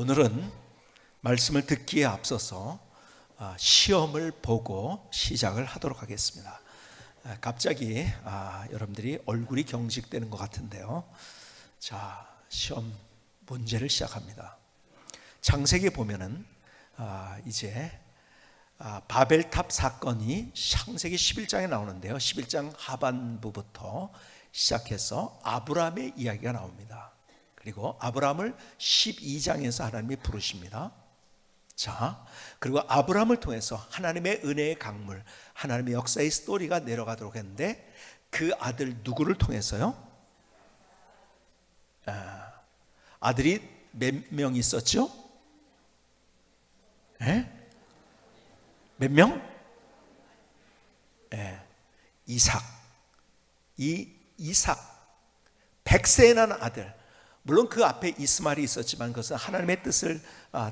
오늘은 말씀을 듣기에 앞서서 시험을 보고 시작을 하도록 하겠습니다. 갑자기 여러분들이 얼굴이 경직되는 것 같은데요. 자, 시험 문제를 시작합니다. 창세기에 보면은 이제 바벨탑 사건이 창세기 11장에 나오는데요. 11장 하반부부터 시작해서 아브라함의 이야기가 나옵니다. 그리고 아브라함을 12장에서 하나님이 부르십니다. 자, 그리고 아브라함을 통해서 하나님의 은혜의 강물, 하나님의 역사의 스토리가 내려가도록 했는데 그 아들 누구를 통해서요? 아들이 몇 명 있었죠? 몇 명? 이삭. 이 이삭 100세에 난 아들. 물론 그 앞에 이스마엘이 있었지만 그것은 하나님의 뜻을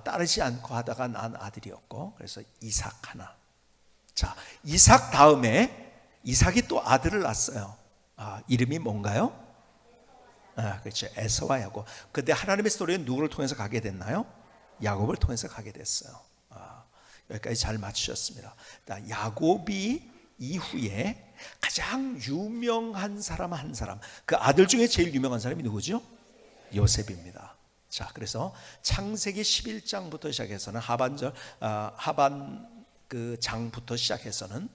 따르지 않고 하다가 난 아들이었고, 그래서 이삭 하나. 자, 이삭 다음에 이삭이 또 아들을 낳았어요. 이름이 뭔가요? 그렇죠. 에서와 야곱. 근데 하나님의 스토리는 누구를 통해서 가게 됐나요? 야곱을 통해서 가게 됐어요. 여기까지 잘 맞추셨습니다. 야곱이 이후에 가장 유명한 사람 한 사람, 그 아들 중에 제일 유명한 사람이 누구죠? 요셉입니다. 자, 그래서 창세기 11장부터 시작해서는 하반 그 장부터 시작해서는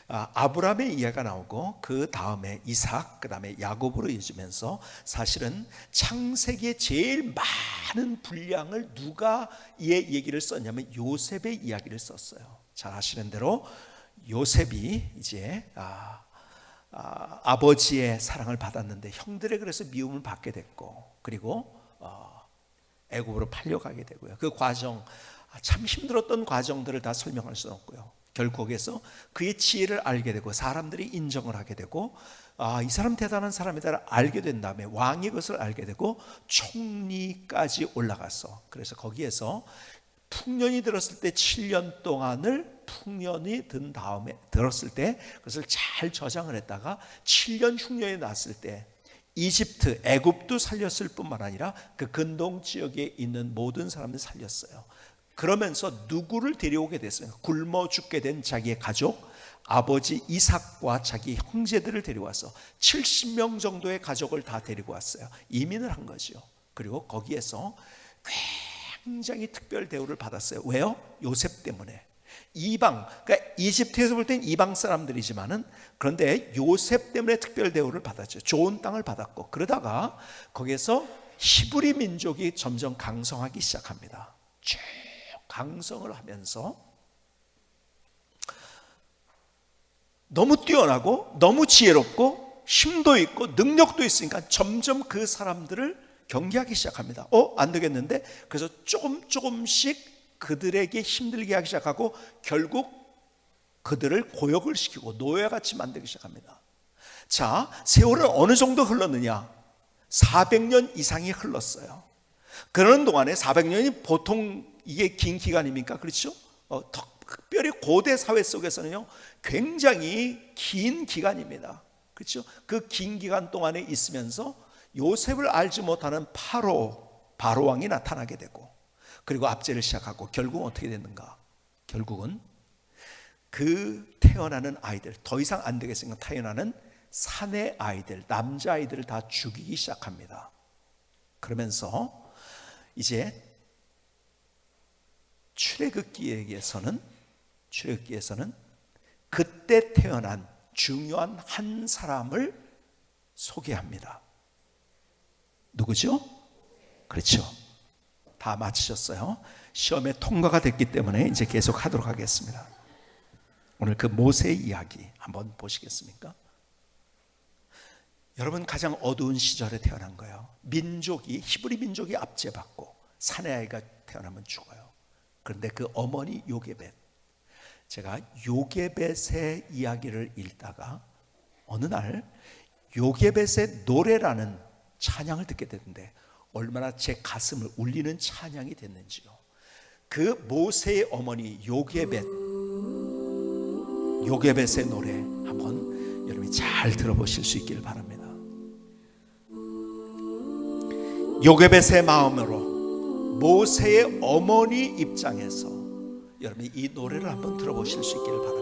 아브라함의 이야기가 나오고 그 다음에 이삭, 그 다음에 야곱으로 이어지면서 사실은 창세기의 제일 많은 분량을 누가 이 얘기를 썼냐면 요셉의 이야기를 썼어요. 잘 아시는 대로 요셉이 이제 아버지의 사랑을 받았는데 형들의 그래서 미움을 받게 됐고, 그리고 애굽으로 팔려가게 되고요. 그 과정, 참 힘들었던 과정들을 다 설명할 수는 없고요. 결국에서 그의 지혜를 알게 되고 사람들이 인정을 하게 되고, 이 사람 대단한 사람이다 알게 된 다음에 왕이 그것을 알게 되고 총리까지 올라가서, 그래서 거기에서 풍년이 들었을 때 7년 동안을 풍년이 든 다음에 들었을 때 그것을 잘 저장을 했다가 7년 흉년이 났을 때 이집트, 애굽도 살렸을 뿐만 아니라 그 근동 지역에 있는 모든 사람들 살렸어요. 그러면서 누구를 데려오게 됐습니까? 굶어 죽게 된 자기의 가족, 아버지 이삭과 자기 형제들을 데려와서 70명 정도의 가족을 다 데리고 왔어요. 이민을 한 거죠. 그리고 거기에서 굉장히 특별 대우를 받았어요. 왜요? 요셉 때문에. 이방, 그러니까 이집트에서 볼 땐 이방 사람들이지만은, 그런데 요셉 때문에 특별 대우를 받았죠. 좋은 땅을 받았고, 그러다가 거기에서 히브리 민족이 점점 강성하기 시작합니다. 쭉 강성을 하면서 너무 뛰어나고 너무 지혜롭고 힘도 있고 능력도 있으니까 점점 그 사람들을 경계하기 시작합니다. 안 되겠는데? 그래서 조금씩 그들에게 힘들게 하기 시작하고 결국 그들을 고역을 시키고 노예같이 만들기 시작합니다. 자, 세월은 어느 정도 흘렀느냐? 400년 이상이 흘렀어요. 그러는 동안에 400년이 보통 이게 긴 기간입니까? 그렇죠? 특별히 고대 사회 속에서는요 굉장히 긴 기간입니다. 그렇죠? 그 긴 기간 동안에 있으면서 요셉을 알지 못하는 바로 왕이 나타나게 되고, 그리고 압제를 시작하고 결국은 어떻게 됐는가? 결국은 그 태어나는 아이들, 더 이상 안 되겠으니까 태어나는 사내 아이들, 남자아이들을 다 죽이기 시작합니다. 그러면서 이제 출애굽기에서는 그때 태어난 중요한 한 사람을 소개합니다. 누구죠? 그렇죠. 다 맞히셨어요. 시험에 통과가 됐기 때문에 이제 계속 하도록 하겠습니다. 오늘 그 모세의 이야기 한번 보시겠습니까? 여러분, 가장 어두운 시절에 태어난 거예요. 히브리 민족이 압제받고 사내 아이가 태어나면 죽어요. 그런데 그 어머니 요게벳, 제가 요게벳의 이야기를 읽다가 어느 날 요게벳의 노래라는 찬양을 듣게 됐는데 얼마나 제 가슴을 울리는 찬양이 됐는지요. 그 모세의 어머니 요게벳의 노래 한번 여러분이 잘 들어보실 수 있기를 바랍니다. 요게벳의 마음으로 모세의 어머니 입장에서 여러분이 이 노래를 한번 들어보실 수 있기를 바랍니다.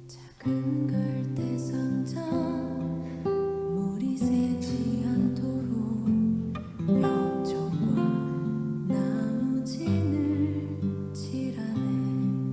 작은 갈대 상자 물이 새지 않도록 벽종과 나무진을 칠하네.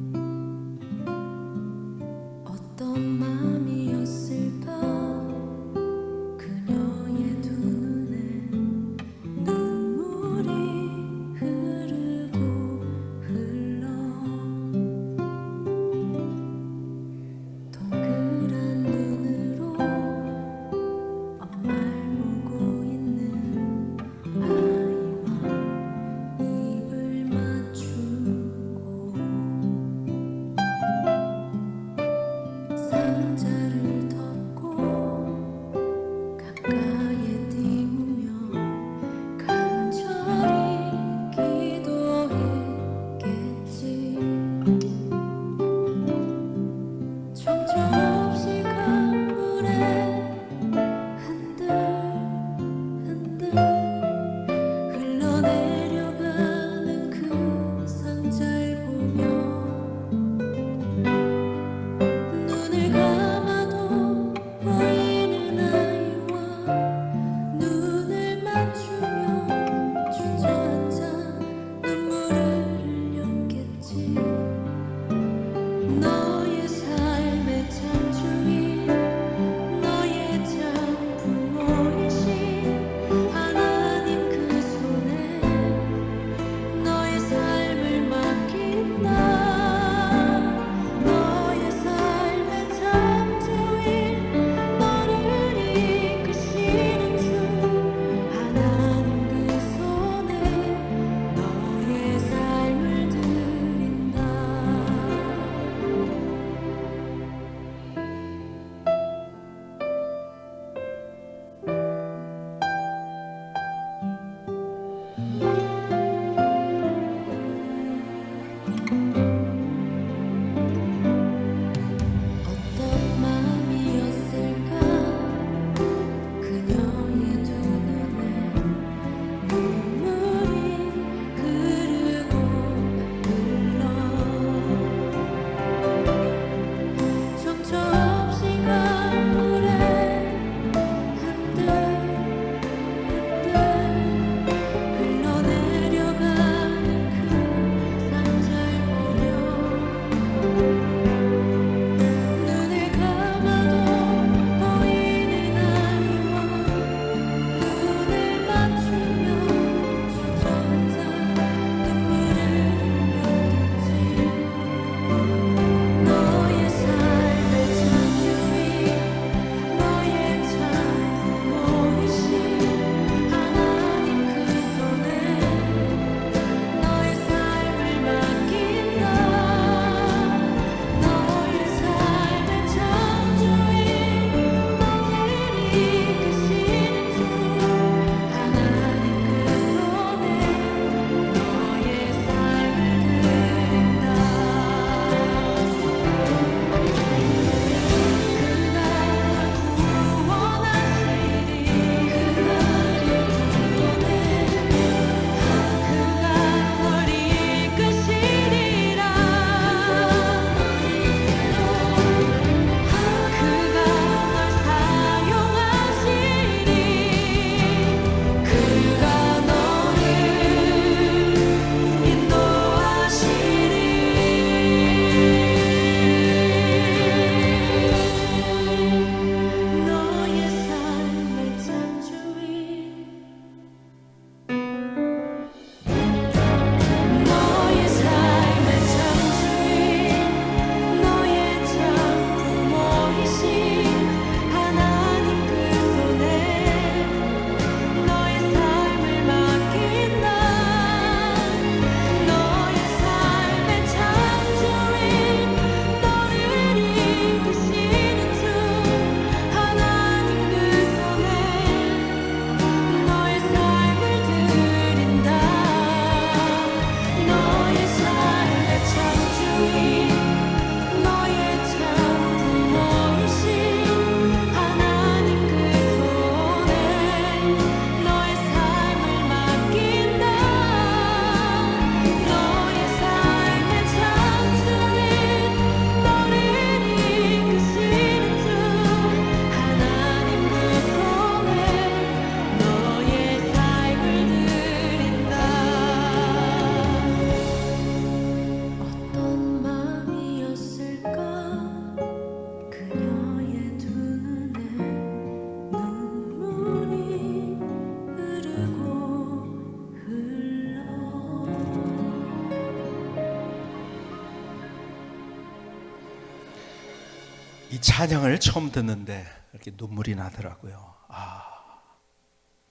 찬양을 처음 듣는데 이렇게 눈물이 나더라고요. 아,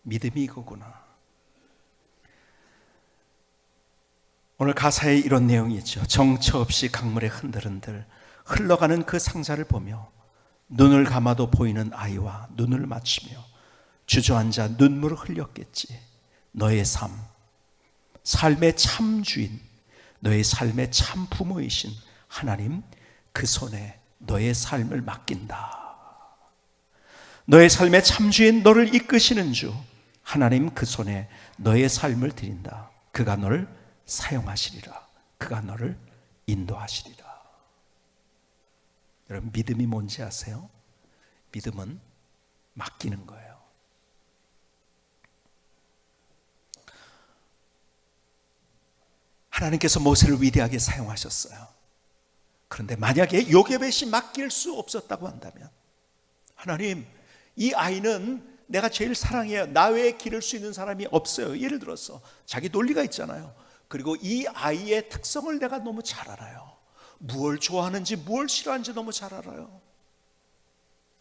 믿음이 이거구나. 오늘 가사에 이런 내용이 있죠. 정처 없이 강물에 흔들흔들 흘러가는 그 상자를 보며 눈을 감아도 보이는 아이와 눈을 맞추며 주저앉아 눈물을 흘렸겠지. 너의 삶의 참 주인, 너의 삶의 참 부모이신 하나님, 그 손에 너의 삶을 맡긴다. 너의 삶의 참 주인, 너를 이끄시는 주 하나님, 그 손에 너의 삶을 드린다. 그가 너를 사용하시리라. 그가 너를 인도하시리라. 여러분, 믿음이 뭔지 아세요? 믿음은 맡기는 거예요. 하나님께서 모세를 위대하게 사용하셨어요. 그런데 만약에 요게벳이 맡길 수 없었다고 한다면, 하나님, 이 아이는 내가 제일 사랑해요. 나 외에 기를 수 있는 사람이 없어요. 예를 들어서 자기 논리가 있잖아요. 그리고 이 아이의 특성을 내가 너무 잘 알아요. 무엇을 좋아하는지 무엇을 싫어하는지 너무 잘 알아요.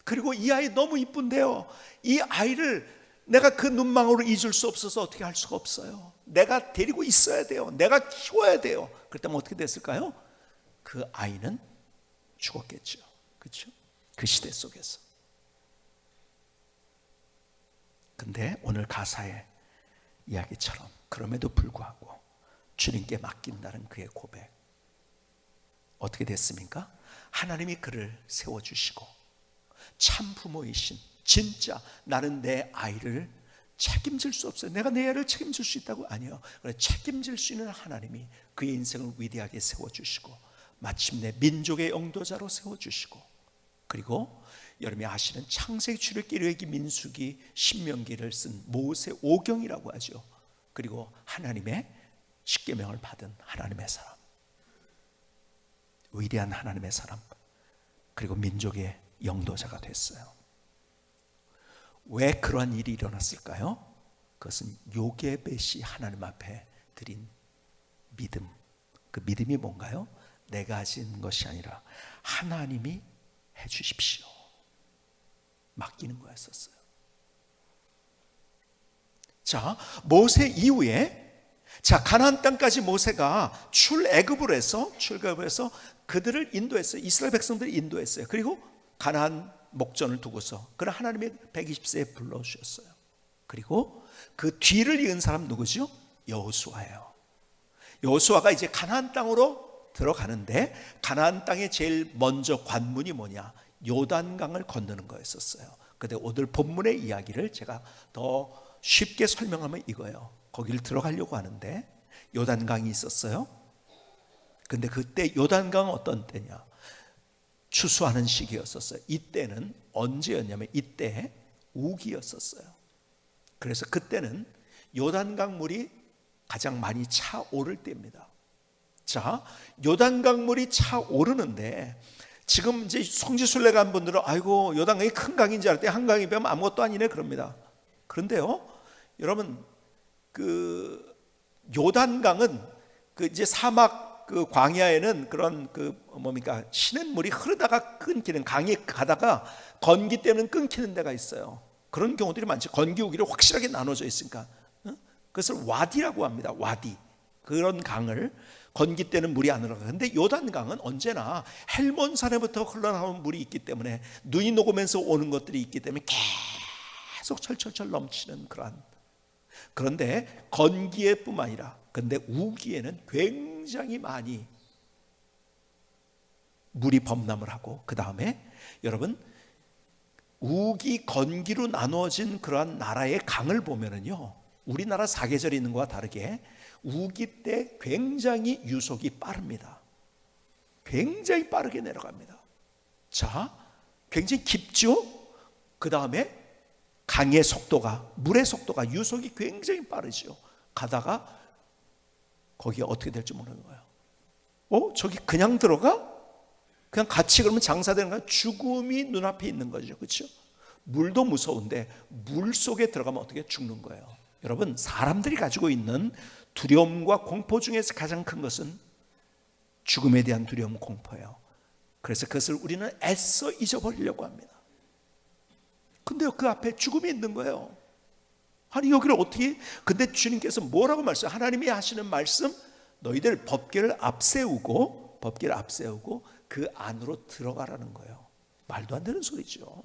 그리고 이 아이 너무 이쁜데요, 이 아이를 내가 그 눈망울을 잊을 수 없어서 어떻게 할 수가 없어요. 내가 데리고 있어야 돼요. 내가 키워야 돼요. 그렇다면 어떻게 됐을까요? 그 아이는 죽었겠죠. 그렇죠? 그 시대 속에서. 근데 오늘 가사의 이야기처럼 그럼에도 불구하고 주님께 맡긴다는 그의 고백, 어떻게 됐습니까? 하나님이 그를 세워주시고 참 부모이신, 진짜 나는 내 아이를 책임질 수 없어요. 내가 내 아이를 책임질 수 있다고? 아니요. 책임질 수 있는 하나님이 그의 인생을 위대하게 세워주시고 마침내 민족의 영도자로 세워주시고, 그리고 여러분이 아시는 창세기, 출애굽기, 레위기, 민수기, 신명기를 쓴 모세 오경이라고 하죠. 그리고 하나님의 십계명을 받은 하나님의 사람, 위대한 하나님의 사람, 그리고 민족의 영도자가 됐어요. 왜 그러한 일이 일어났을까요? 그것은 요게벳이 하나님 앞에 드린 믿음. 그 믿음이 뭔가요? 내가 가진 것이 아니라 하나님이 해 주십시오, 맡기는 거였었어요. 자, 모세 이후에 가나안 땅까지 모세가 출애굽을 해서 그들을 인도했어요. 이스라엘 백성들을 인도했어요. 그리고 가나안 목전을 두고서 그를 하나님의 120세에 불러주셨어요. 그리고 그 뒤를 이은 사람 누구죠? 여호수아예요. 여호수아가 이제 가나안 땅으로 들어가는데, 가나안 땅에 제일 먼저 관문이 뭐냐? 요단강을 건너는 거였었어요. 근데 오늘 본문의 이야기를 제가 더 쉽게 설명하면 이거예요. 거기를 들어가려고 하는데 요단강이 있었어요. 근데 그때 요단강은 어떤 때냐? 추수하는 시기였었어요. 이때는 언제였냐면 이때 우기였었어요. 그래서 그때는 요단강 물이 가장 많이 차오를 때입니다. 자, 요단강 물이 차오르는데 지금 이제 성지순례 간 분들은 아이고 요단강이 큰 강인 줄 알았더니 한강이 배면 아무것도 아니네 그럽니다. 그런데요, 여러분, 그 요단강은 그 이제 사막 그 광야에는 그런 그 뭡니까 시냇물이 흐르다가 끊기는, 강이 가다가 건기 때문에 끊기는 데가 있어요. 그런 경우들이 많죠. 건기 우기로 확실하게 나눠져 있으니까. 그것을 와디라고 합니다. 와디. 그런 강을 건기 때는 물이 안 흘러가요. 근데 요단강은 언제나 헬몬산에부터 흘러나오는 물이 있기 때문에, 눈이 녹으면서 오는 것들이 있기 때문에 계속 철철철 넘치는 그러한. 그런데 건기에뿐만 아니라 근데 우기에는 굉장히 많이 물이 범람을 하고, 그 다음에 여러분 우기 건기로 나누어진 그러한 나라의 강을 보면은요, 우리나라 사계절이 있는 것과 다르게 우기 때 굉장히 유속이 빠릅니다. 굉장히 빠르게 내려갑니다. 자, 굉장히 깊죠? 그 다음에 강의 속도가, 물의 속도가, 유속이 굉장히 빠르죠. 가다가 거기에 어떻게 될지 모르는 거예요. 저기 그냥 들어가? 그냥 같이 그러면 장사되는 거야? 죽음이 눈앞에 있는 거죠. 그렇죠? 물도 무서운데 물 속에 들어가면 어떻게 죽는 거예요. 여러분, 사람들이 가지고 있는 두려움과 공포 중에서 가장 큰 것은 죽음에 대한 두려움, 공포예요. 그래서 그것을 우리는 애써 잊어버리려고 합니다. 근데 그 앞에 죽음이 있는 거예요. 아니 여기를 어떻게? 근데 주님께서 뭐라고 말씀해요? 하나님이 하시는 말씀, 너희들 법궤를 앞세우고 그 안으로 들어가라는 거예요. 말도 안 되는 소리죠.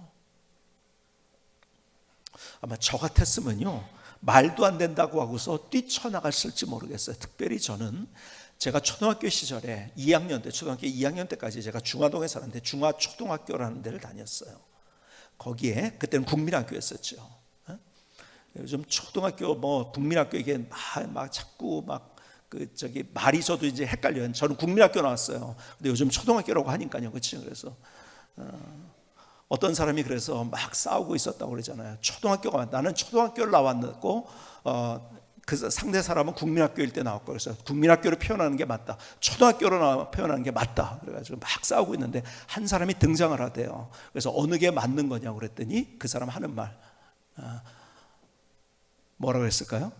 아마 저 같았으면요, 말도 안 된다고 하고서 뛰쳐나갔을지 모르겠어요. 특별히 저는 제가 초등학교 시절에 2학년 때, 초등학교 2학년 때까지 제가 중화동에 살았는데 중화초등학교라는 데를 다녔어요. 거기에 그때는 국민학교였었죠. 요즘 초등학교 뭐 국민학교 이게 막 자꾸 막 말이 저도 이제 헷갈려요. 저는 국민학교 나왔어요. 근데 요즘 초등학교라고 하니까요, 그렇죠? 그래서 어떤 사람이 그래서 막 싸우고 있었다고 그러잖아요. 나는 초등학교를 나왔고 그 상대 사람은 국민학교일 때 나왔고, 그래서 국민학교로 표현하는 게 맞다, 초등학교로 표현하는 게 맞다, 그래가지고 막 싸우고 있는데 한 사람이 등장을 하대요. 그래서 어느 게 맞는 거냐고 그랬더니 그 사람 하는 말 뭐라고 했을까요?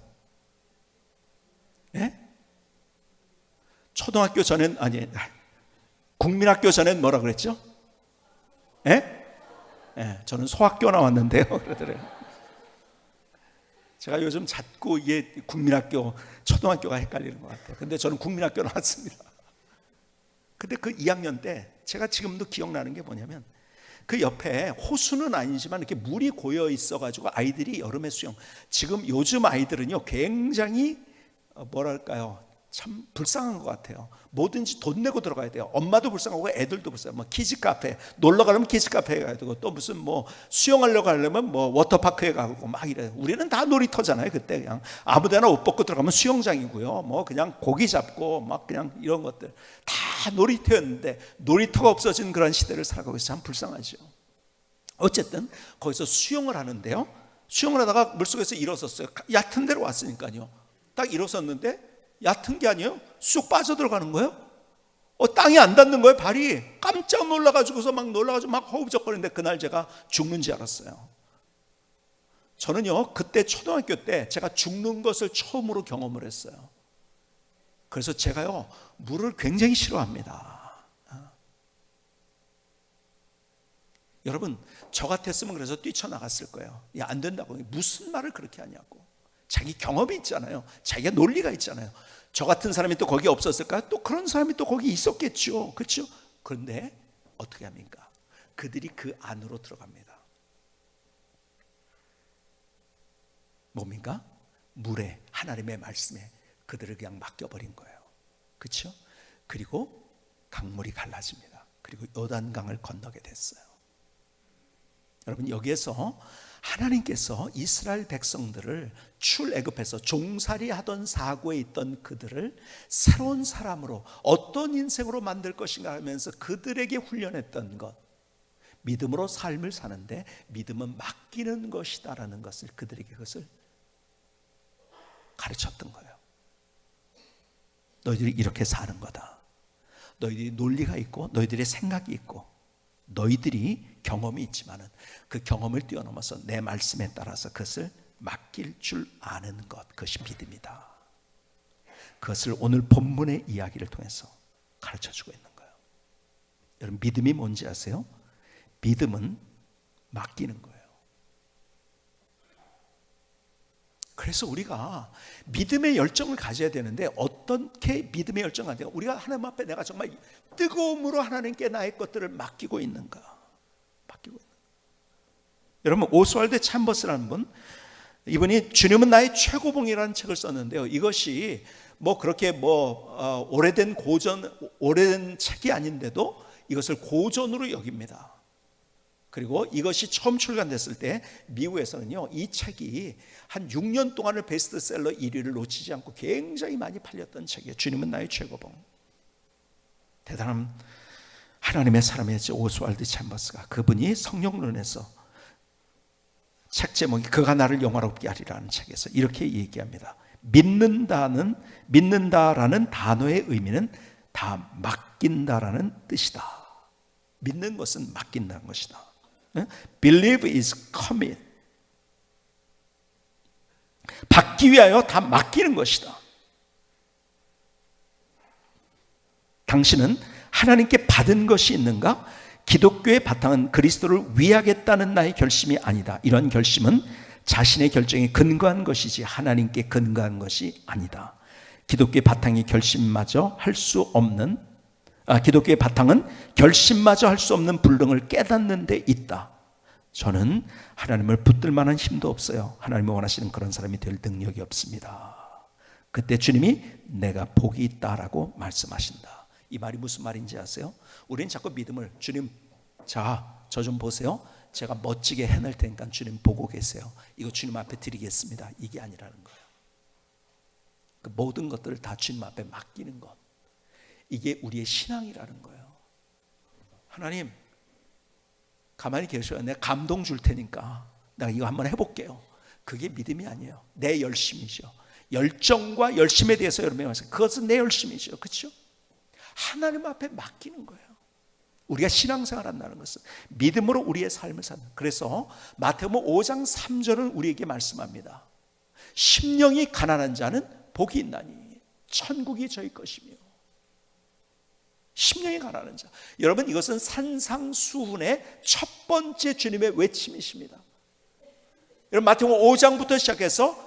예? 초등학교 전엔 국민학교 전엔 뭐라 그랬죠? 예? 예, 저는 소학교 나왔는데요, 그러더래요. 제가 요즘 자꾸 이게 국민학교, 초등학교가 헷갈리는 것 같아요. 근데 저는 국민학교 나왔습니다. 근데 그 2학년 때 제가 지금도 기억나는 게 뭐냐면, 그 옆에 호수는 아니지만 이렇게 물이 고여 있어가지고 아이들이 여름에 수영. 지금 요즘 아이들은요 굉장히 뭐랄까요, 참 불쌍한 것 같아요. 뭐든지 돈 내고 들어가야 돼요. 엄마도 불쌍하고 애들도 불쌍하고, 뭐 키즈 카페 놀러 가려면 키즈 카페에 가야 되고, 또 무슨 뭐 수영하려고 하려면 뭐 워터파크에 가고 막 이래요. 우리는 다 놀이터잖아요. 그때 그냥 아무데나 옷 벗고 들어가면 수영장이고요, 뭐 그냥 고기 잡고 막 그냥 이런 것들 다 놀이터였는데, 놀이터가 없어진 그런 시대를 살아가고 있어서 참 불쌍하죠. 어쨌든 거기서 수영을 하는데요, 수영을 하다가 물속에서 일어섰어요. 얕은 데로 왔으니까요. 딱 일어섰는데 얕은 게 아니에요, 쑥 빠져들어가는 거예요. 땅이 안 닿는 거예요. 발이 깜짝 놀라가지고서 막 허우적거리는데, 그날 제가 죽는 줄 알았어요. 저는요 그때 초등학교 때 제가 죽는 것을 처음으로 경험을 했어요. 그래서 제가요 물을 굉장히 싫어합니다. 여러분, 저 같았으면 그래서 뛰쳐나갔을 거예요. 야, 안 된다고. 무슨 말을 그렇게 하냐고. 자기 경험이 있잖아요. 자기가 논리가 있잖아요. 저 같은 사람이 또 거기 없었을까요? 또 그런 사람이 또 거기 있었겠죠. 그렇죠? 그런데 어떻게 합니까? 그들이 그 안으로 들어갑니다. 뭡니까? 물에, 하나님의 말씀에 그들을 그냥 맡겨버린 거예요. 그렇죠? 그리고 강물이 갈라집니다. 그리고 요단강을 건너게 됐어요. 여러분, 여기에서 하나님께서 이스라엘 백성들을 출애굽해서 종살이 하던 사고에 있던 그들을 새로운 사람으로, 어떤 인생으로 만들 것인가 하면서 그들에게 훈련했던 것, 믿음으로 삶을 사는데 믿음은 맡기는 것이다라는 것을, 그들에게 그것을 가르쳤던 거예요. 너희들이 이렇게 사는 거다. 너희들이 논리가 있고 너희들의 생각이 있고 너희들이 경험이 있지만은 그 경험을 뛰어넘어서 내 말씀에 따라서 그것을 맡길 줄 아는 것, 그것이 믿음이다. 그것을 오늘 본문의 이야기를 통해서 가르쳐주고 있는 거예요. 여러분, 믿음이 뭔지 아세요? 믿음은 맡기는 거예요. 그래서 우리가 믿음의 열정을 가져야 되는데, 어떻게 믿음의 열정을 가져야 돼요? 우리가 하나님 앞에 내가 정말 뜨거움으로 하나님께 나의 것들을 맡기고 있는가? 맡기고 있는가? 여러분, 오스왈드 챔버스라는 분, 이분이 주님은 나의 최고봉이라는 책을 썼는데요, 이것이 뭐 그렇게 오래된 책이 아닌데도 이것을 고전으로 여깁니다. 그리고 이것이 처음 출간됐을 때 미국에서는요, 이 책이 한 6년 동안을 베스트셀러 1위를 놓치지 않고 굉장히 많이 팔렸던 책이에요. 주님은 나의 최고봉. 대단한 하나님의 사람이었죠, 오스왈드 챔버스가. 그분이 성령론에서 책 제목이 그가 나를 영화롭게 하리라는 책에서 이렇게 얘기합니다. 믿는다라는 단어의 의미는 다 맡긴다라는 뜻이다. 믿는 것은 맡긴다는 것이다. Believe is commit. 받기 위하여 다 맡기는 것이다. 당신은 하나님께 받은 것이 있는가? 기독교의 바탕은 그리스도를 위하겠다는 나의 결심이 아니다. 이런 결심은 자신의 결정에 근거한 것이지 하나님께 근거한 것이 아니다. 기독교의 바탕이 결심마저 할 수 없는 기독교의 바탕은 결심마저 할 수 없는 불능을 깨닫는 데 있다. 저는 하나님을 붙들 만한 힘도 없어요. 하나님이 원하시는 그런 사람이 될 능력이 없습니다. 그때 주님이 내가 복이 있다라고 말씀하신다. 이 말이 무슨 말인지 아세요? 우리는 자꾸 믿음을 주님 자, 저 좀 보세요. 제가 멋지게 해낼 테니까 주님 보고 계세요. 이거 주님 앞에 드리겠습니다. 이게 아니라는 거예요. 그 모든 것들을 다 주님 앞에 맡기는 것. 이게 우리의 신앙이라는 거예요. 하나님 가만히 계셔요. 내가 감동 줄 테니까 내가 이거 한번 해볼게요. 그게 믿음이 아니에요. 내 열심이죠. 열정과 열심에 대해서 여러분이 말씀하세요. 그것은 내 열심이죠. 그렇죠? 하나님 앞에 맡기는 거예요. 우리가 신앙생활 한다는 것은 믿음으로 우리의 삶을 사는. 그래서 마태복음 5장 3절은 우리에게 말씀합니다. 심령이 가난한 자는 복이 있나니 천국이 저희 것이며. 심령이 가난한 자. 여러분 이것은 산상수훈의 첫 번째 주님의 외침이십니다. 여러분 마태복음 5장부터 시작해서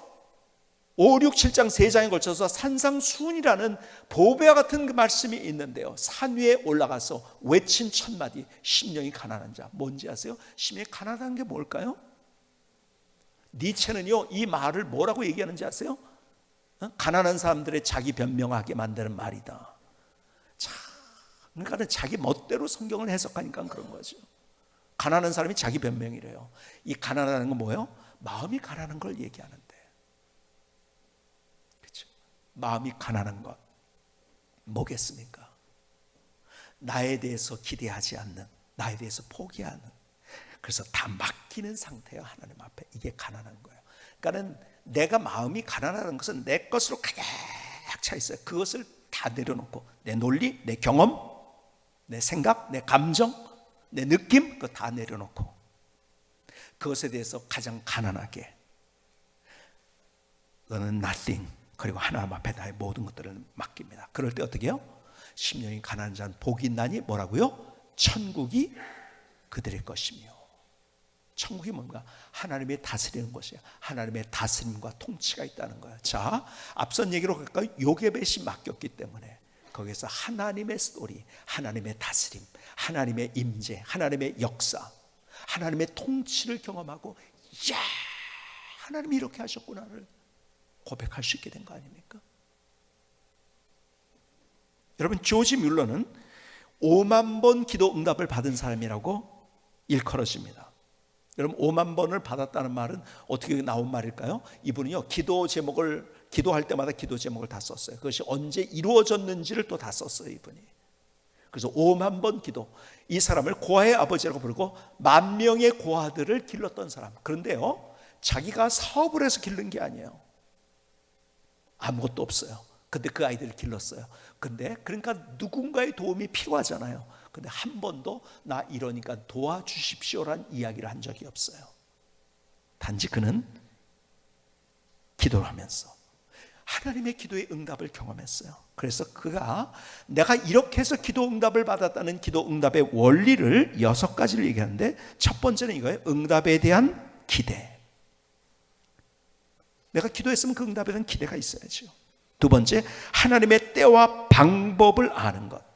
5, 6, 7장 3장에 걸쳐서 산상수훈이라는 보배와 같은 그 말씀이 있는데요. 산 위에 올라가서 외친 첫 마디 심령이 가난한 자. 뭔지 아세요? 심령이 가난한 게 뭘까요? 니체는요 이 말을 뭐라고 얘기하는지 아세요? 가난한 사람들의 자기 변명하게 만드는 말이다. 자, 그러니까 자기 멋대로 성경을 해석하니까 그런 거죠. 가난한 사람이 자기 변명이래요. 이 가난하다는 건 뭐예요? 마음이 가난한 걸 얘기하는데. 그렇죠? 마음이 가난한 것 뭐겠습니까? 나에 대해서 기대하지 않는, 나에 대해서 포기하는, 그래서 다 맡기는 상태예요. 하나님 앞에. 이게 가난한 거예요. 그러니까는 내가 마음이 가난하다는 것은 내 것으로 가득 차 있어요. 그것을 다 내려놓고 내 논리, 내 경험, 내 생각, 내 감정, 내 느낌 그거 다 내려놓고 그것에 대해서 가장 가난하게 너는 nothing 그리고 하나님 앞에 나의 모든 것들을 맡깁니다. 그럴 때 어떻게 해요? 심령이 가난한 자는 복이 있나니 뭐라고요? 천국이 그들의 것이며. 천국이 뭔가? 하나님의 다스리는 것이야. 하나님의 다스림과 통치가 있다는 거야. 자, 앞선 얘기로 갈까요? 요게벳이 맡겼기 때문에 거기에서 하나님의 스토리, 하나님의 다스림, 하나님의 임재, 하나님의 역사, 하나님의 통치를 경험하고 야, 하나님이 이렇게 하셨구나를 고백할 수 있게 된 거 아닙니까? 여러분 조지 뮬러는 5만 번 기도 응답을 받은 사람이라고 일컬어집니다. 여러분 5만 번을 받았다는 말은 어떻게 나온 말일까요? 이분은요 기도할 때마다 기도 제목을 다 썼어요. 그것이 언제 이루어졌는지를 또 다 썼어요. 이분이. 그래서 5만 번 기도. 이 사람을 고아의 아버지라고 부르고 10,000명의 고아들을 길렀던 사람. 그런데요 자기가 사업을 해서 기른 게 아니에요. 아무것도 없어요. 근데 그 아이들을 길렀어요. 근데 그러니까 누군가의 도움이 필요하잖아요. 근데 한 번도 나 이러니까 도와주십시오란 이야기를 한 적이 없어요. 단지 그는 기도를 하면서 하나님의 기도의 응답을 경험했어요. 그래서 그가 내가 이렇게 해서 기도 응답을 받았다는 기도 응답의 원리를 6가지를 얘기하는데 첫 번째는 이거예요. 응답에 대한 기대. 내가 기도했으면 그 응답에 대한 기대가 있어야죠. 두 번째, 하나님의 때와 방법을 아는 것.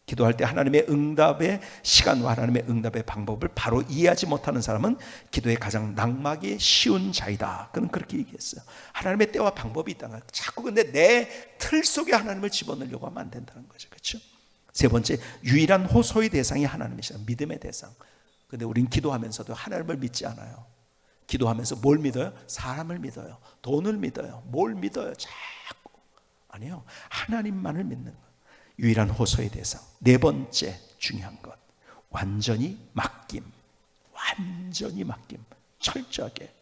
기도할 때 하나님의 응답의 시간과 하나님의 응답의 방법을 바로 이해하지 못하는 사람은 기도에 가장 낙마하기 쉬운 자이다. 그는 그렇게 얘기했어요. 하나님의 때와 방법이 있다는 거예요. 자꾸 근데 내 틀 속에 하나님을 집어넣으려고 하면 안 된다는 거죠. 그렇죠? 세 번째, 유일한 호소의 대상이 하나님이시다. 믿음의 대상. 근데 우린 기도하면서도 하나님을 믿지 않아요. 기도하면서 뭘 믿어요? 사람을 믿어요. 돈을 믿어요. 뭘 믿어요? 자꾸. 아니요. 하나님만을 믿는 거예요. 유일한 호소의 대상. 네 번째 중요한 것. 완전히 맡김. 완전히 맡김. 철저하게.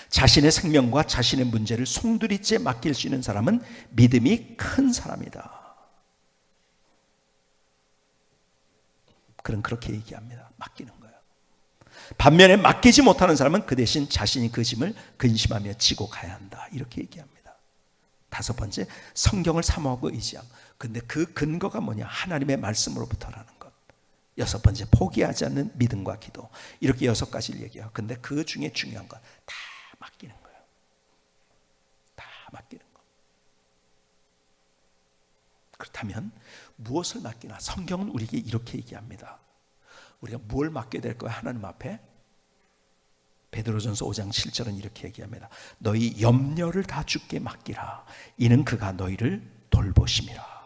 자신의 생명과 자신의 문제를 송두리째 맡길 수 있는 사람은 믿음이 큰 사람이다. 그는 그렇게 얘기합니다. 맡기는 거예요. 반면에 맡기지 못하는 사람은 그 대신 자신이 그 짐을 근심하며 지고 가야 한다. 이렇게 얘기합니다. 다섯 번째, 성경을 사모하고 의지함. 근데 그 근거가 뭐냐? 하나님의 말씀으로부터라는 것. 6번째, 포기하지 않는 믿음과 기도. 이렇게 6가지를 얘기해요. 근데 그 중에 중요한 건 다 맡기는 거예요. 다 맡기는 거. 그렇다면 무엇을 맡기나? 성경은 우리에게 이렇게 얘기합니다. 우리가 뭘 맡게 될 거야? 하나님 앞에? 베드로전서 5장 7절은 이렇게 얘기합니다. 너희 염려를 다 주께 맡기라. 이는 그가 너희를 돌보심이라.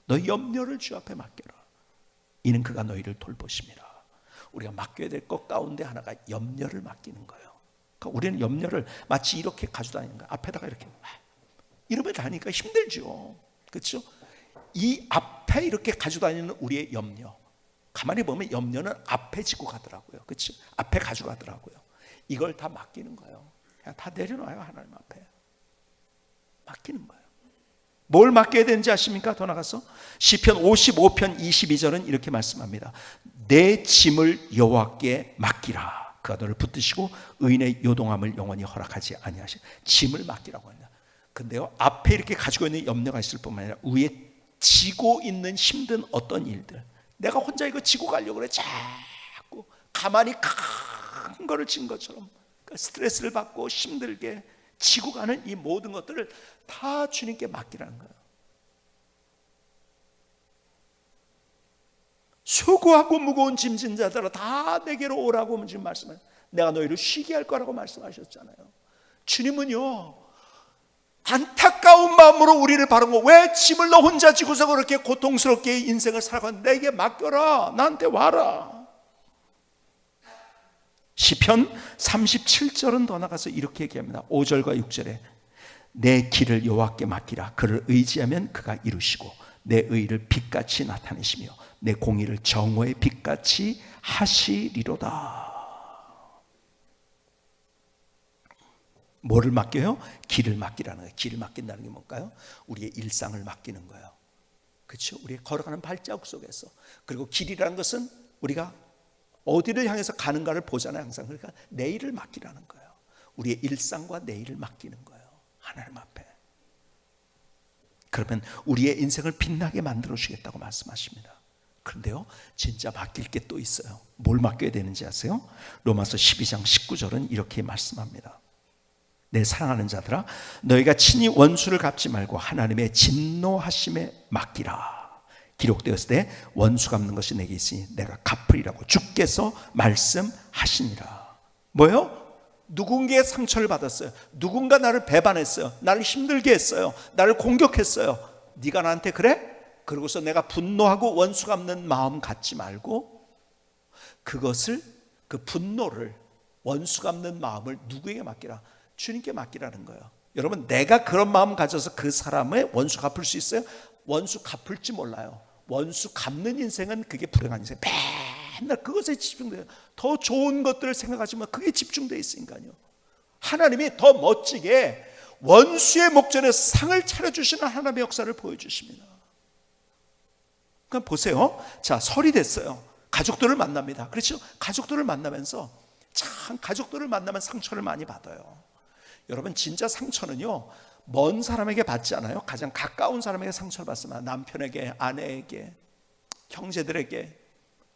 너희 염려를 주 앞에 맡겨라. 이는 그가 너희를 돌보심이라. 우리가 맡겨야 될 것 가운데 하나가 염려를 맡기는 거예요. 그러니까 우리는 염려를 마치 이렇게 가지고 다니는 거예요. 앞에다가 이렇게 이러면 다니니까 힘들죠. 그렇죠? 이 앞에 이렇게 가지고 다니는 우리의 염려, 가만히 보면 염려는 앞에 지고 가더라고요. 그렇죠? 앞에 가지고 가더라고요. 이걸 다 맡기는 거예요. 그냥 다 내려놔요. 하나님 앞에 맡기는 거예요. 뭘 맡겨야 되는지 아십니까? 더 나가서 시편 55편 22절은 이렇게 말씀합니다. 내 짐을 여호와께 맡기라. 그가 너를 붙드시고 의인의 요동함을 영원히 허락하지 아니하시. 짐을 맡기라고 합니다. 근데요, 앞에 이렇게 가지고 있는 염려가 있을 뿐만 아니라 위에 지고 있는 힘든 어떤 일들, 내가 혼자 이거 지고 가려고 그래. 자꾸 가만히 큰 거를 진 것처럼 스트레스를 받고 힘들게 지고 가는 이 모든 것들을 다 주님께 맡기라는 거예요. 수고하고 무거운 짐진 자들아 다 내게로 오라고 지금 말씀해요. 내가 너희를 쉬게 할 거라고 말씀하셨잖아요. 주님은요, 안타까운 마음으로 우리를 바라보고, 왜 짐을 너 혼자 지고서 그렇게 고통스럽게 인생을 살아가? 내게 맡겨라. 나한테 와라. 시편 37절은 더 나가서 이렇게 얘기합니다. 5절과 6절에 내 길을 여호와께 맡기라. 그를 의지하면 그가 이루시고 내 의를 빛같이 나타내시며 내 공의를 정오의 빛같이 하시리로다. 뭐를 맡겨요? 길을 맡기라는 거예요. 길을 맡긴다는 게 뭘까요? 우리의 일상을 맡기는 거예요. 그렇죠? 우리 걸어가는 발자국 속에서. 그리고 길이라는 것은 우리가 어디를 향해서 가는가를 보잖아요, 항상. 그러니까 내일을 맡기라는 거예요. 우리의 일상과 내일을 맡기는 거예요, 하나님 앞에. 그러면 우리의 인생을 빛나게 만들어 주겠다고 말씀하십니다. 그런데요, 진짜 맡길 게 또 있어요. 뭘 맡겨야 되는지 아세요? 로마서 12장 19절은 이렇게 말씀합니다. 내 사랑하는 자들아, 너희가 친히 원수를 갚지 말고 하나님의 진노하심에 맡기라. 기록되었을 때 원수 갚는 것이 내게 있으니 내가 갚으리라고 주께서 말씀하시니라. 뭐요? 누군가의 상처를 받았어요. 누군가 나를 배반했어요. 나를 힘들게 했어요. 나를 공격했어요. 네가 나한테 그래? 그러고서 내가 분노하고 원수 갚는 마음 갖지 말고 그것을, 그 분노를, 원수 갚는 마음을 누구에게 맡기라? 주님께 맡기라는 거예요. 여러분, 내가 그런 마음 가져서 그 사람의 원수 갚을 수 있어요? 원수 갚을지 몰라요. 원수 갚는 인생은 그게 불행한 인생. 맨날 그것에 집중돼요. 더 좋은 것들을 생각하지만 그게 집중되어 있으니까요. 하나님이 더 멋지게 원수의 목전에 상을 차려주시는 하나님의 역사를 보여주십니다. 그러니까 보세요. 자, 설이 됐어요. 가족들을 만납니다. 그렇죠? 가족들을 만나면서 참 가족들을 만나면 상처를 많이 받아요. 여러분, 진짜 상처는요, 먼 사람에게 받지 않아요. 가장 가까운 사람에게 상처를 받습니다. 남편에게, 아내에게, 형제들에게,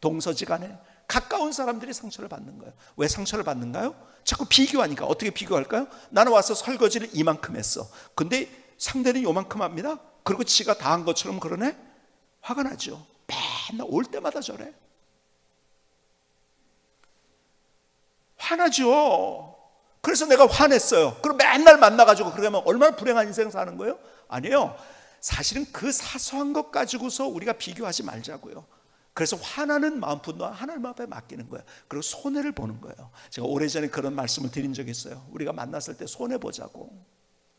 동서지간에 가까운 사람들이 상처를 받는 거예요. 왜 상처를 받는가요? 자꾸 비교하니까. 어떻게 비교할까요? 나는 와서 설거지를 이만큼 했어. 근데 상대는 요만큼 합니다. 그리고 지가 다 한 것처럼 그러네? 화가 나죠. 맨날 올 때마다 저래. 화나죠. 그래서 내가 화냈어요. 그럼 맨날 만나가지고 그러면 얼마나 불행한 인생 사는 거예요? 아니에요. 사실은 그 사소한 것 가지고서 우리가 비교하지 말자고요. 그래서 화나는 마음, 분노 하나님 앞에 맡기는 거예요. 그리고 손해를 보는 거예요. 제가 오래전에 그런 말씀을 드린 적이 있어요. 우리가 만났을 때 손해보자고.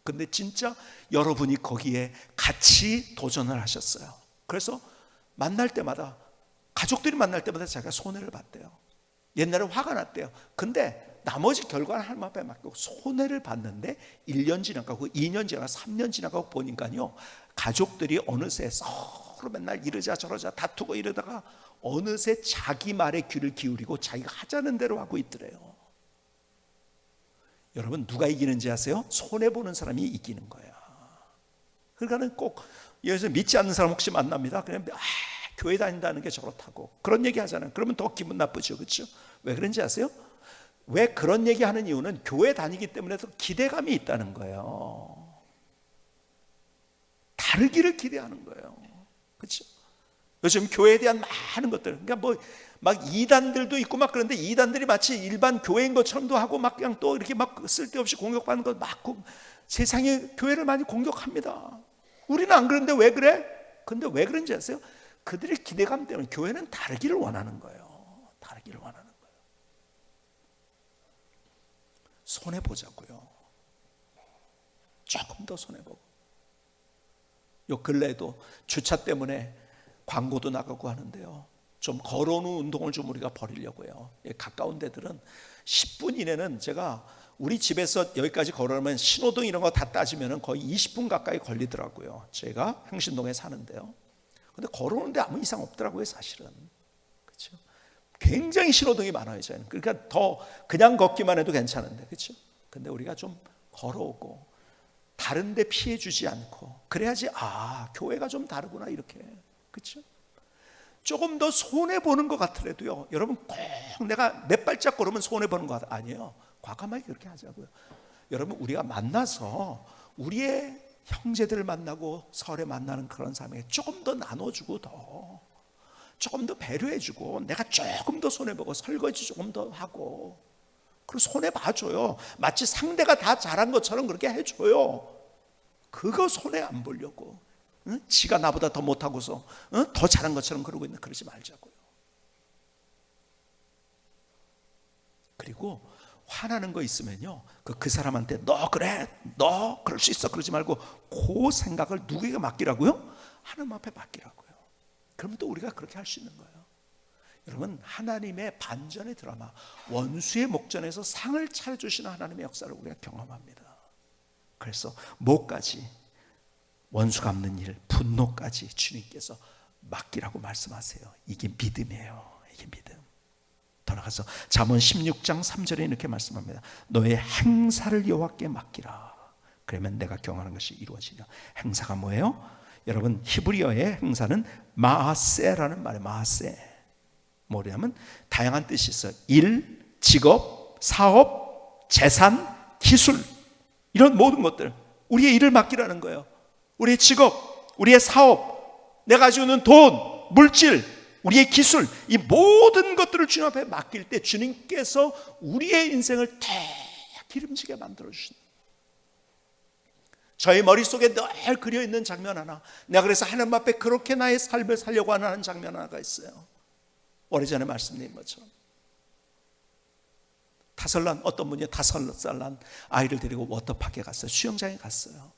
근데 진짜 여러분이 거기에 같이 도전을 하셨어요. 그래서 만날 때마다, 가족들이 만날 때마다 제가 손해를 봤대요. 옛날에 화가 났대요. 근데 나머지 결과는 하나님 앞에 맡기고 손해를 봤는데 1년 지나가고 2년 지나가고 3년 지나가고 보니까요, 가족들이 어느새 서로 맨날 이러자 저러자 다투고 이러다가 어느새 자기 말에 귀를 기울이고 자기가 하자는 대로 하고 있더래요. 여러분, 누가 이기는지 아세요? 손해보는 사람이 이기는 거예요. 그러니까는 꼭 여기서 믿지 않는 사람 혹시 만납니다. 그냥 교회 다닌다는 게 저렇다고 그런 얘기 하잖아요. 그러면 더 기분 나쁘죠, 그렇죠? 왜 그런지 아세요? 왜 그런 얘기 하는 이유는 교회 다니기 때문에 더 기대감이 있다는 거예요. 다르기를 기대하는 거예요, 그렇죠? 요즘 교회에 대한 많은 것들, 그러니까 뭐 막 이단들도 있고 막 그런데 이단들이 마치 일반 교회인 것처럼도 하고 막 그냥 또 이렇게 막 쓸데없이 공격받는 것 막 세상에 교회를 많이 공격합니다. 우리는 안 그런데 왜 그래? 근데 왜 그런지 아세요? 그들의 기대감 때문에 교회는 다르기를 원하는 거예요. 다르기를 원하는 거예요. 손해 보자고요. 조금 더 손해 보고. 요 근래에도 주차 때문에 광고도 나가고 하는데요. 좀 걸어오는 운동을 좀 우리가 벌이려고요. 가까운 데들은 10분 이내는 제가 우리 집에서 여기까지 걸어오면 신호등 이런 거 다 따지면 거의 20분 가까이 걸리더라고요. 제가 행신동에 사는데요. 근데 걸어오는데 아무 이상 없더라고요, 사실은. 그렇죠? 굉장히 신호등이 많아요, 저희는. 그러니까 더 그냥 걷기만 해도 괜찮은데, 그렇죠? 근데 우리가 좀 걸어오고 다른 데 피해 주지 않고 그래야지 교회가 좀 다르구나 이렇게. 그렇죠? 조금 더 손해 보는 것 같더라도요. 여러분 꼭 내가 몇 발짝 걸으면 손해 보는 것 아니에요. 과감하게 그렇게 하자고요. 여러분 우리가 만나서 우리의 형제들을 만나고 설에 만나는 그런 삶에 조금 더 나눠주고 조금 더 배려해주고 내가 조금 더 손해보고 설거지 조금 더 하고 그리고 손해봐줘요. 마치 상대가 다 잘한 것처럼 그렇게 해줘요. 그거 손해 안 보려고. 응? 지가 나보다 더 못하고서 더 잘한 것처럼 그러고 있는 그러지 말자고요. 그리고 화나는 거 있으면요 그 사람한테 너 그래 너 그럴 수 있어 그러지 말고 그 생각을 누구에게 맡기라고요? 하나님 앞에 맡기라고요. 그러면 또 우리가 그렇게 할 수 있는 거예요. 여러분 하나님의 반전의 드라마 원수의 목전에서 상을 차려주시는 하나님의 역사를 우리가 경험합니다. 그래서 뭐까지 원수 갚는 일 분노까지 주님께서 맡기라고 말씀하세요. 이게 믿음이에요. 이게 믿음. 더 나가서 잠언 16장 3절에 이렇게 말씀합니다. 너의 행사를 여호와께 맡기라. 그러면 내가 경험하는 것이 이루어지냐. 행사가 뭐예요? 여러분 히브리어의 행사는 마아세라는 말이에요. 마아세. 뭐냐면 다양한 뜻이 있어요. 일, 직업, 사업, 재산, 기술 이런 모든 것들 우리의 일을 맡기라는 거예요. 우리의 직업, 우리의 사업, 내가 가지고 있는 돈, 물질, 우리의 기술 이 모든 것들을 주님 앞에 맡길 때 주님께서 우리의 인생을 다 기름지게 만들어주신다. 저의 머릿속에 늘 그려있는 장면 하나, 내가 그래서 하나님 앞에 그렇게 나의 삶을 살려고 하는 장면 하나가 있어요. 오래전에 말씀드린 것처럼 어떤 분이 5살 난 아이를 데리고 워터파크에 갔어요. 수영장에 갔어요.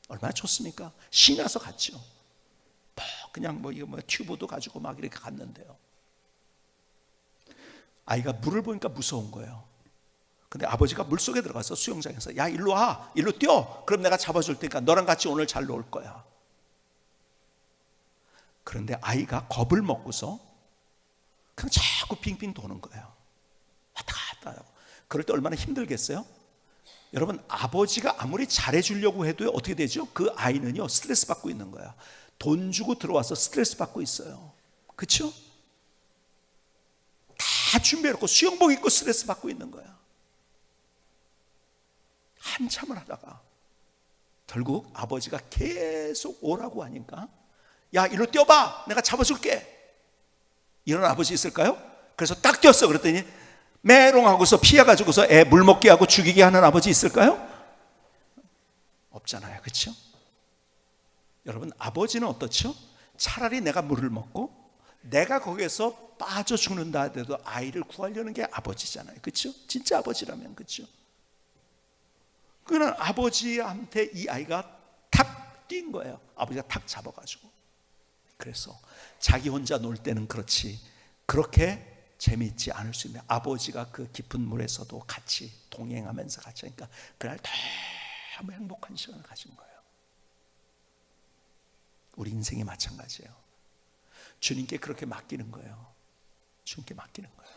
얼마나 좋습니까? 신나서 갔죠. 그냥 튜브도 가지고 막 이렇게 갔는데요. 아이가 물을 보니까 무서운 거예요. 근데 아버지가 물속에 들어가서 수영장에서 야 일로 와, 일로 뛰어. 그럼 내가 잡아줄 테니까 너랑 같이 오늘 잘 놀 거야. 그런데 아이가 겁을 먹고서 그냥 자꾸 빙빙 도는 거예요. 왔다 갔다 하고. 그럴 때 얼마나 힘들겠어요? 여러분 아버지가 아무리 잘해주려고 해도 어떻게 되죠? 그 아이는요 스트레스 받고 있는 거야. 돈 주고 들어와서 스트레스 받고 있어요. 그렇죠? 다 준비해놓고 수영복 입고 스트레스 받고 있는 거야. 한참을 하다가 결국 아버지가 계속 오라고 하니까 야 일로 뛰어봐 내가 잡아줄게. 이런 아버지 있을까요? 그래서 딱 뛰었어. 그랬더니 메롱하고서 피해가지고서 애 물 먹게 하고 죽이게 하는 아버지 있을까요? 없잖아요. 그렇죠? 여러분 아버지는 어떻죠? 차라리 내가 물을 먹고 내가 거기에서 빠져 죽는다 하더라도 아이를 구하려는 게 아버지잖아요. 그렇죠? 진짜 아버지라면. 그렇죠? 그러나 아버지한테 이 아이가 탁 뛴 거예요. 아버지가 탁 잡아가지고. 그래서 자기 혼자 놀 때는 그렇지 그렇게 재미있지 않을 수 있는 아버지가 그 깊은 물에서도 같이 동행하면서 같이 하니까 그날 너무 행복한 시간을 가진 거예요. 우리 인생이 마찬가지예요. 주님께 그렇게 맡기는 거예요. 주님께 맡기는 거예요.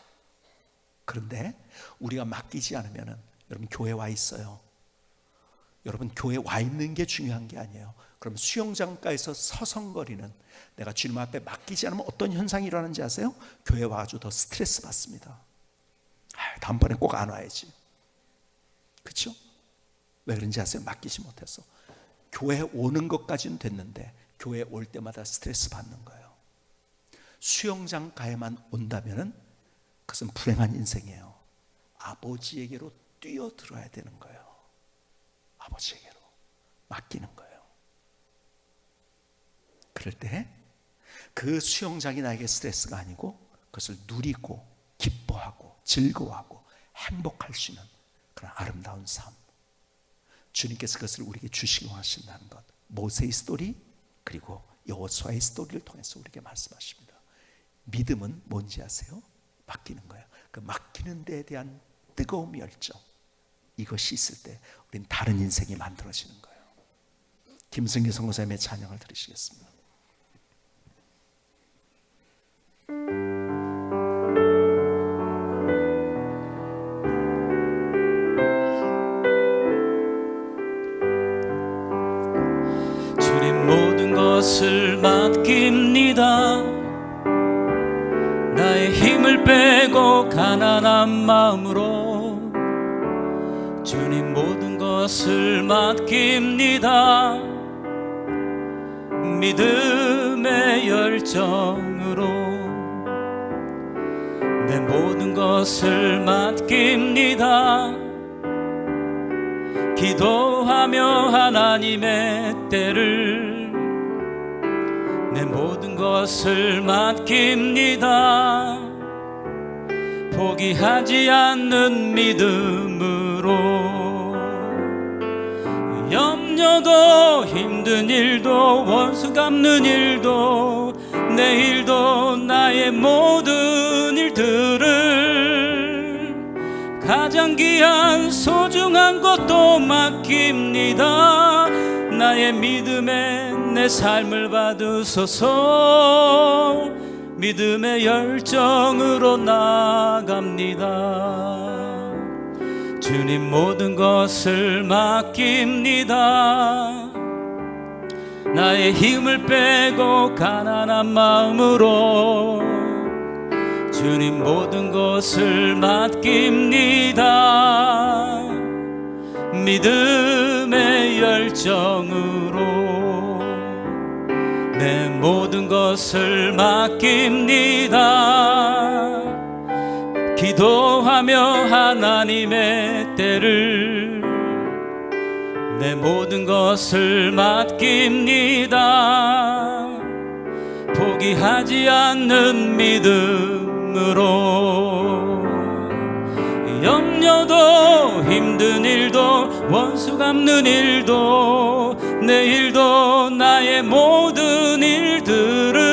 그런데 우리가 맡기지 않으면 여러분 교회 와 있어요. 여러분, 교회 와 있는 게 중요한 게 아니에요. 그럼 수영장가에서 서성거리는, 내가 주님 앞에 맡기지 않으면 어떤 현상이 일어나는지 아세요? 교회 와가지고 더 스트레스 받습니다. 다음번에 꼭 안 와야지. 그렇죠? 왜 그런지 아세요? 맡기지 못해서. 교회 오는 것까지는 됐는데 교회 올 때마다 스트레스 받는 거예요. 수영장 가에만 온다면은 그것은 불행한 인생이에요. 아버지에게로 뛰어들어야 되는 거예요. 아버지에게로 맡기는 거예요. 그럴 때 그 수영장이 나에게 스트레스가 아니고 그것을 누리고 기뻐하고 즐거워하고 행복할 수 있는 그런 아름다운 삶, 주님께서 그것을 우리에게 주시고 하신다는 것, 모세의 스토리 그리고 여호수아의 스토리를 통해서 우리에게 말씀하십니다. 믿음은 뭔지 아세요? 맡기는 거예요. 그 맡기는 데에 대한 뜨거움, 열정, 이것이 있을 때 우리는 다른 인생이 만들어지는 거예요. 김승기 선교사님의 찬양을 들으시겠습니다. 주님 모든 것을 맡깁니다. 나의 힘을 빼고 가난한 마음으로 주님 모든 것을 맡깁니다. 믿음의 열정으로 내 모든 것을 맡깁니다. 기도하며 하나님의 때를 내 모든 것을 맡깁니다. 포기하지 않는 믿음으로 염려도 힘든 일도 원수 갚는 일도 내일도 나의 모든 일들을 가장 귀한 소중한 것도 맡깁니다. 나의 믿음에 내 삶을 받으소서. 믿음의 열정으로 나아갑니다. 주님 모든 것을 맡깁니다. 나의 힘을 빼고 가난한 마음으로 주님 모든 것을 맡깁니다. 믿음의 열정으로 내 모든 것을 맡깁니다. 기도하며 하나님의 때를 내 모든 것을 맡깁니다. 포기하지 않는 믿음으로 염려도 힘든 일도 원수 갚는 일도 내일도 나의 모든 일들을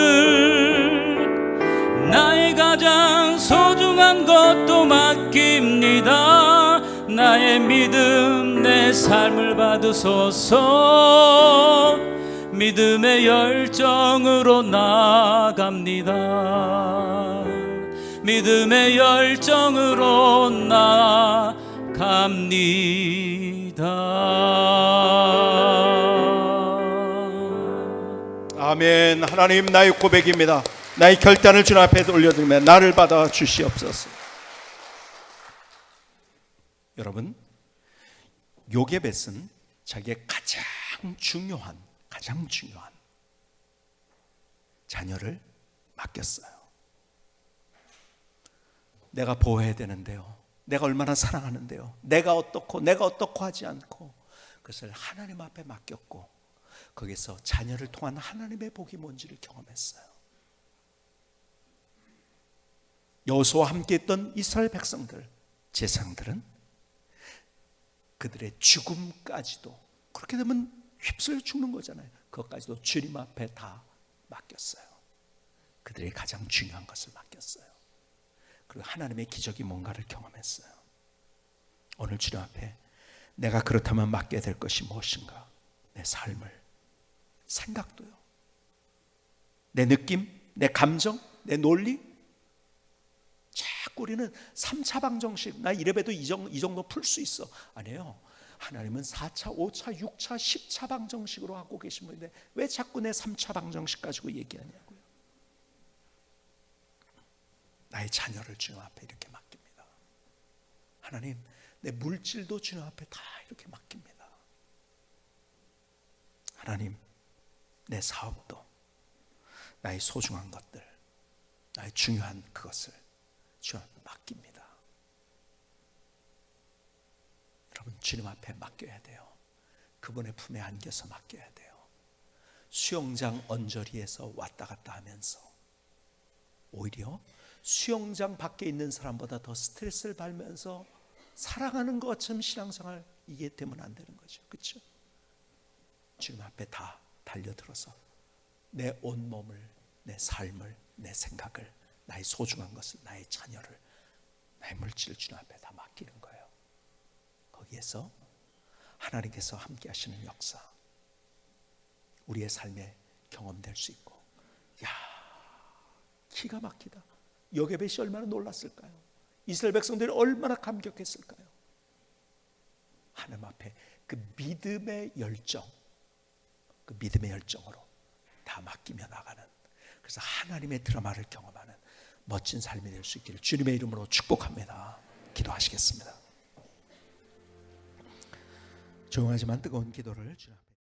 나의 가장 소중한 것도 맡깁니다. 나의 믿음 내 삶을 받으소서. 믿음의 열정으로 나아갑니다. 믿음의 열정으로 나아갑니다. 아멘. 하나님, 나의 고백입니다. 나의 결단을 주님 앞에 올려드리며 나를 받아 주시옵소서. 여러분, 요게벳은 자기의 가장 중요한 자녀를 맡겼어요. 내가 보호해야 되는데요, 내가 얼마나 사랑하는데요, 내가 어떻고 하지 않고 그것을 하나님 앞에 맡겼고 거기서 자녀를 통한 하나님의 복이 뭔지를 경험했어요. 여호수아와 함께 했던 이스라엘 백성들, 제사장들은 그들의 죽음까지도, 그렇게 되면 휩쓸려 죽는 거잖아요. 그것까지도 주님 앞에 다 맡겼어요. 그들의 가장 중요한 것을 맡겼어요. 그리고 하나님의 기적이 뭔가를 경험했어요. 오늘 주님 앞에 내가 그렇다면 맡게 될 것이 무엇인가? 내 삶을, 생각도요, 내 느낌, 내 감정, 내 논리. 자꾸 우리는 3차 방정식, 나 이래봬도 이 정도 풀 수 있어. 아니에요. 하나님은 4차, 5차, 6차, 10차 방정식으로 하고 계신 분인데 왜 자꾸 내 3차 방정식 가지고 얘기하냐고요. 나의 자녀를 주님 앞에 이렇게 맡깁니다. 하나님, 내 물질도 주님 앞에 다 이렇게 맡깁니다. 하나님, 내 사업도, 나의 소중한 것들, 나의 중요한 그것을 주님 앞에 맡깁니다. 여러분, 주님 앞에 맡겨야 돼요. 그분의 품에 안겨서 맡겨야 돼요. 수영장 언저리에서 왔다 갔다 하면서 오히려 수영장 밖에 있는 사람보다 더 스트레스를 받으면서 살아가는 것처럼 신앙생활, 이게 되면 안 되는 거죠. 그렇죠? 주님 앞에 다 달려들어서 내 온몸을, 내 삶을, 내 생각을, 나의 소중한 것을, 나의 자녀를, 나의 물질을 주님 앞에 다 맡기는 거예요. 거기에서 하나님께서 함께 하시는 역사, 우리의 삶에 경험될 수 있고, 야, 기가 막히다. 여게벳이 얼마나 놀랐을까요? 이스라엘 백성들이 얼마나 감격했을까요? 하나님 앞에 그 믿음의 열정, 그 믿음의 열정으로 다 맡기며 나가는, 그래서 하나님의 드라마를 경험하는 멋진 삶이 될 수 있기를 주님의 이름으로 축복합니다. 기도하시겠습니다. 조용하지만 뜨거운 기도를 주님 앞에